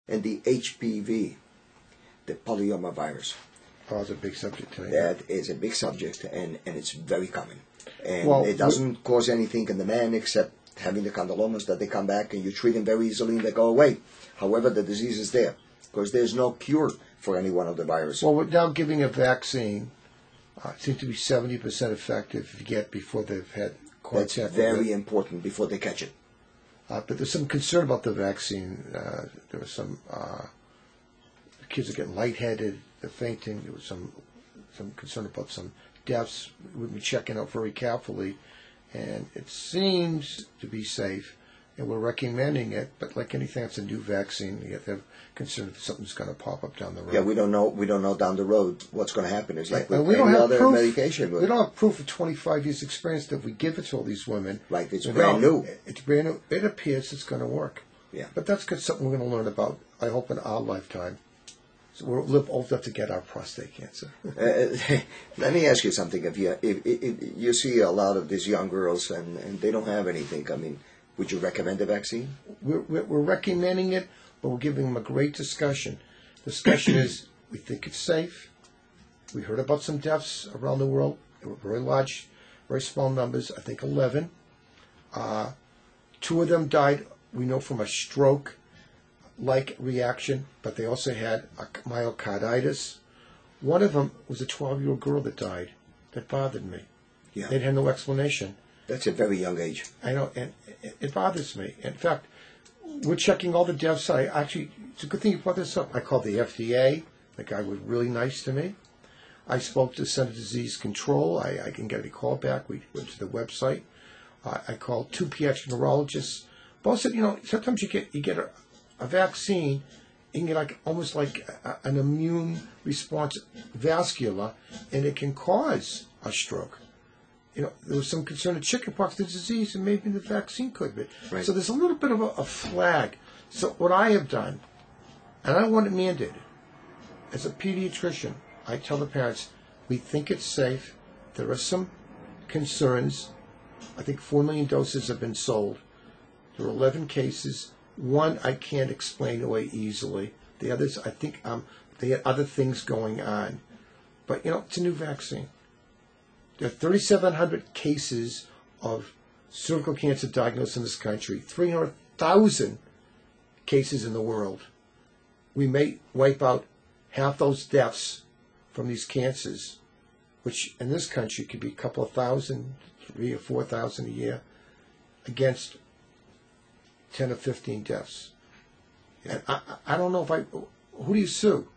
And the HPV, the polyomavirus. Oh, it's a big subject today. That is a big subject, and it's very common. And it doesn't cause anything in the man except having the condylomas that they come back and you treat them very easily and they go away. However, the disease is there because there's no cure for any one of the viruses. Well, without giving a vaccine, it seems to be 70% effective if you get before they've had contact. That's very important before they catch it. But there's some concern about the vaccine. There was some kids are getting lightheaded, they're fainting. There was some concern about some deaths. We've been checking out very carefully, and it seems to be safe, and we're recommending it. But like anything, it's a new vaccine. You have to have concern if something's going to pop up down the road. Yeah, we don't know down the road what's going to happen. It's like with we don't any have other proof. medication. We don't have proof of 25 years' experience that if we give it to all these women. Right, it's brand new. It's brand new. It appears it's going to work. Yeah. But that's something we're going to learn about, I hope, in our lifetime. So we'll live old enough to get our prostate cancer. Let me ask you something. If you see a lot of these young girls and they don't have anything, I mean, would you recommend the vaccine? We're recommending it, but we're giving them a great discussion. Discussion is, we think it's safe. We heard about some deaths around the world. They were very large, very small numbers, I think 11. 2 of them died, we know, from a stroke-like reaction, but they also had a myocarditis. One of them was a 12-year-old girl that died. That bothered me. Yeah. They had no explanation. That's a very young age. I know, and it bothers me. In fact, we're checking all the deaths. It's a good thing you brought this up. I called the FDA. The guy was really nice to me. I spoke to Center for Disease Control. I can get a call back. We went to the website. I called 2 pediatric neurologists. Both said, sometimes you get a vaccine and you're almost like an immune response vascular, and it can cause a stroke. There was some concern of chickenpox, the disease, and maybe the vaccine could be. Right. So there's a little bit of a flag. So what I have done, and I don't want it mandated, as a pediatrician, I tell the parents, we think it's safe. There are some concerns. I think 4 million doses have been sold. There are 11 cases. 1 I can't explain away easily. The others, I think they had other things going on. But, it's a new vaccine. There are 3,700 cases of cervical cancer diagnosed in this country, 300,000 cases in the world. We may wipe out half those deaths from these cancers, which in this country could be a couple of thousand, 3,000 or 4,000 a year, against 10 or 15 deaths. And I don't know who do you sue?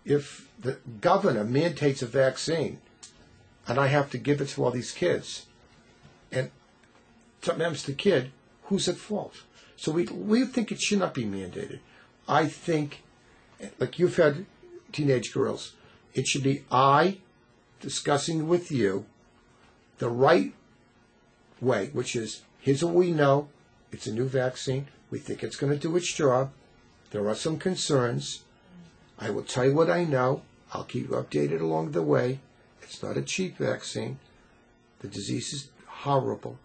If the governor mandates a vaccine, and I have to give it to all these kids, and something happens to the kid, who's at fault? So we think it should not be mandated. I think, like you've had teenage girls, it should be I discussing with you the right way, which is, here's what we know. It's a new vaccine. We think it's going to do its job. There are some concerns. I will tell you what I know. I'll keep you updated along the way. It's not a cheap vaccine. The disease is horrible.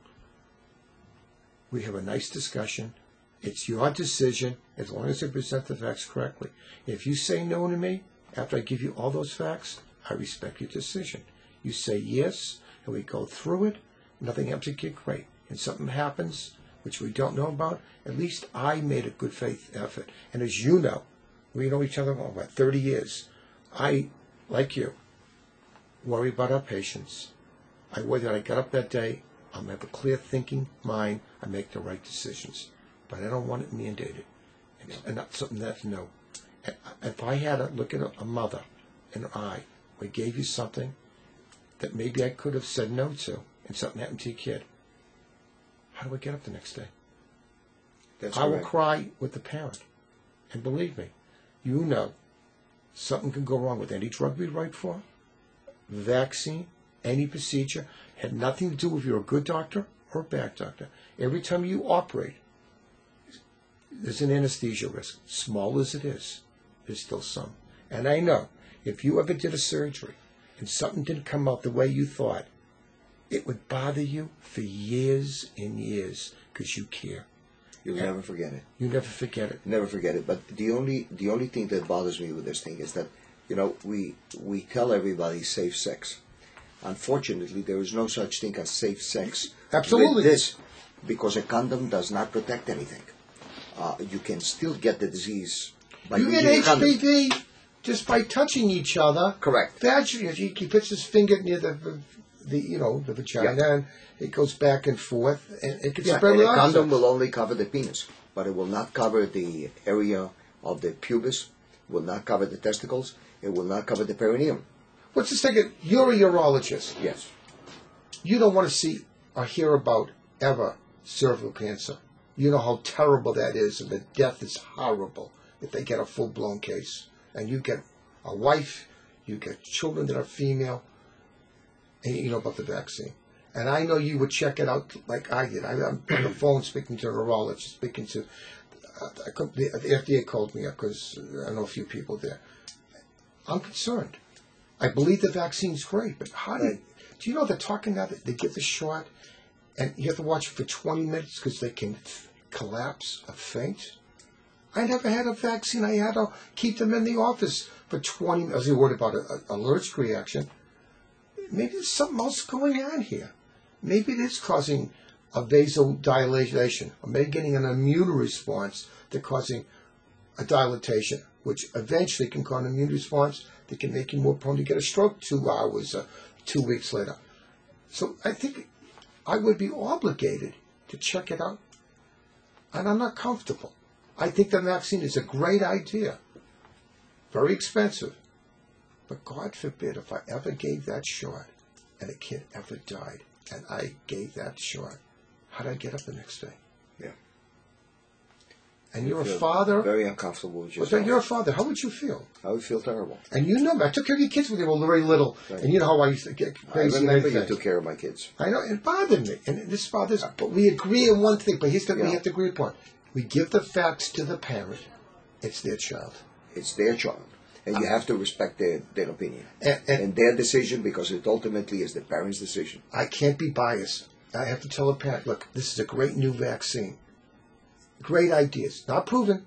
We have a nice discussion. It's your decision as long as I present the facts correctly. If you say no to me after I give you all those facts, I respect your decision. You say yes, and we go through it. Nothing happens to get great. And something happens, which we don't know about, at least I made a good faith effort. And as you know, we know each other for about 30 years. I, like you, worry about our patients. I worry that I get up that day, I'm have a clear thinking mind, I make the right decisions. But I don't want it mandated. And not something that's no. If I had to look at a mother and we gave you something that maybe I could have said no to, and something happened to your kid, how do I get up the next day? I will cry with the parent. And believe me, something can go wrong with any drug we write for, vaccine, any procedure, had nothing to do with if you're a good doctor or a bad doctor. Every time you operate, there's an anesthesia risk. Small as it is, there's still some. And I know, if you ever did a surgery and something didn't come out the way you thought, it would bother you for years and years because you care. You'll never forget it. You never forget it. Never forget it. But the only thing that bothers me with this thing is that, we tell everybody safe sex. Unfortunately, there is no such thing as safe sex. Absolutely. With this, because a condom does not protect anything. You can still get the disease by you using get a condom. HPV just by touching each other. Correct. He puts his finger near the vagina, and it goes back and forth, and it can spread. And a condom will only cover the penis, but it will not cover the area of the pubis. Will not cover the testicles. It will not cover the perineum. Let's just take it. You're a urologist. Yes. You don't want to see or hear about ever cervical cancer. You know how terrible that is, and the death is horrible if they get a full-blown case. And you get a wife, you get children that are female, and you know about the vaccine. And I know you would check it out like I did. I'm on the phone speaking to a neurologist, speaking to the FDA called me up because I know a few people there. I'm concerned. I believe the vaccine's great, but how do you know they're talking now that they give the shot and you have to watch it for 20 minutes because they can collapse or faint? I never had a vaccine. I had to keep them in the office for 20 minutes. I was worried about an allergic reaction. Maybe there's something else going on here. Maybe it is causing a vasodilation, or maybe getting an immune response that's causing a dilatation, which eventually can cause an immune response that can make you more prone to get a stroke 2 hours, 2 weeks later. So I think I would be obligated to check it out, and I'm not comfortable. I think the vaccine is a great idea, very expensive, but God forbid if I ever gave that shot and a kid ever died, and I gave that shot, how did I get up the next day? Yeah. And you're a father. Very uncomfortable with yourself. You're a father. How would you feel? I would feel terrible. And you know, I took care of your kids when they were very little. Right. And you know how I used to get crazy. I remember you took care of my kids. I know, it bothered me. And this bothers me. But we agree on one thing. But here's what we have to agree upon. We give the facts to the parent. It's their child. It's their child. And you have to respect their opinion. And their decision, because it ultimately is the parent's decision. I can't be biased. I have to tell a parent, look, this is a great new vaccine. Great ideas. Not proven.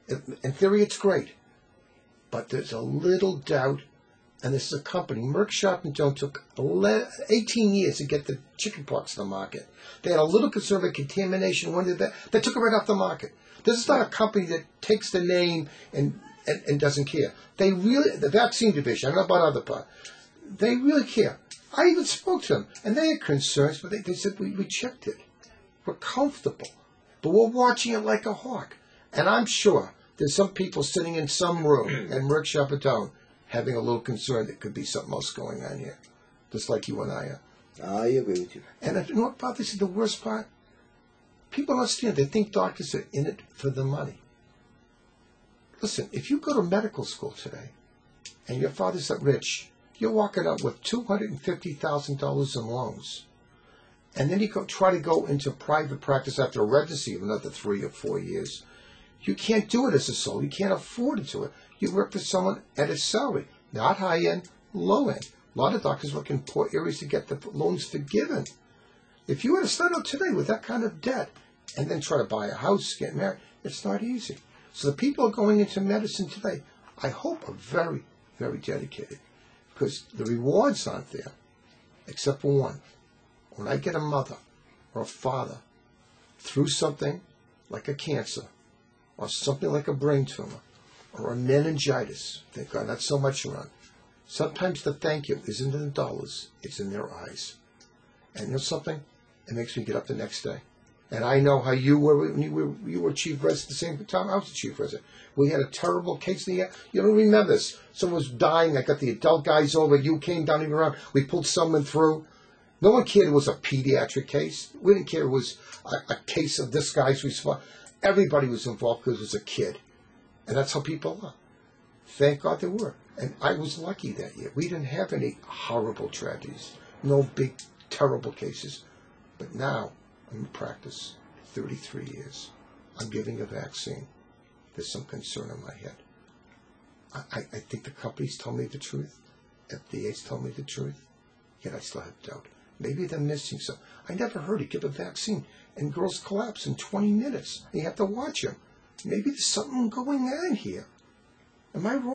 In theory, it's great. But there's a little doubt. And this is a company. Merck Sharp & Dohme took 18 years to get the chickenpox on the market. They had a little concern of contamination. They took it right off the market. This is not a company that takes the name and doesn't care. They really, the vaccine division, I don't know about other part, they really care. I even spoke to them, and they had concerns, but they said, we checked it. We're comfortable. But we're watching it like a hawk. And I'm sure there's some people sitting in some room at Merck Sharp & Dohme having a little concern that could be something else going on here, just like you and I are. I agree with you. And you know what, Bob, this is the worst part? People don't understand. They think doctors are in it for the money. Listen, if you go to medical school today and your father's not rich, you're walking out with $250,000 in loans. And then you try to go into private practice after a residency of another 3 or 4 years. You can't do it as a solo. You can't afford to do it. You work for someone at a salary, not high-end, low-end. A lot of doctors work in poor areas to get the loans forgiven. If you were to start out today with that kind of debt and then try to buy a house, get married, it's not easy. So the people going into medicine today, I hope, are very, very dedicated, because the rewards aren't there, except for one. When I get a mother or a father through something like a cancer or something like a brain tumor or a meningitis, thank God not so much around, sometimes the thank you isn't in dollars, it's in their eyes. And you know something? It makes me get up the next day. And I know how you were when you were chief resident at the same time I was the chief resident. We had a terrible case in the you don't remember this. Someone was dying. I got the adult guys over. You came down even around. We pulled someone through. No one cared it was a pediatric case. We didn't care it was a case of this guy's response. Everybody was involved because it was a kid. And that's how people are. Thank God there were. And I was lucky that year. We didn't have any horrible tragedies. No big, terrible cases. But now, I'm in practice 33 years. I'm giving a vaccine. There's some concern in my head. I think the companies told me the truth. FDA's told me the truth. Yet I still have doubt. Maybe they're missing some. I never heard it give a vaccine, and girls collapse in 20 minutes. You have to watch them. Maybe there's something going on here. Am I wrong?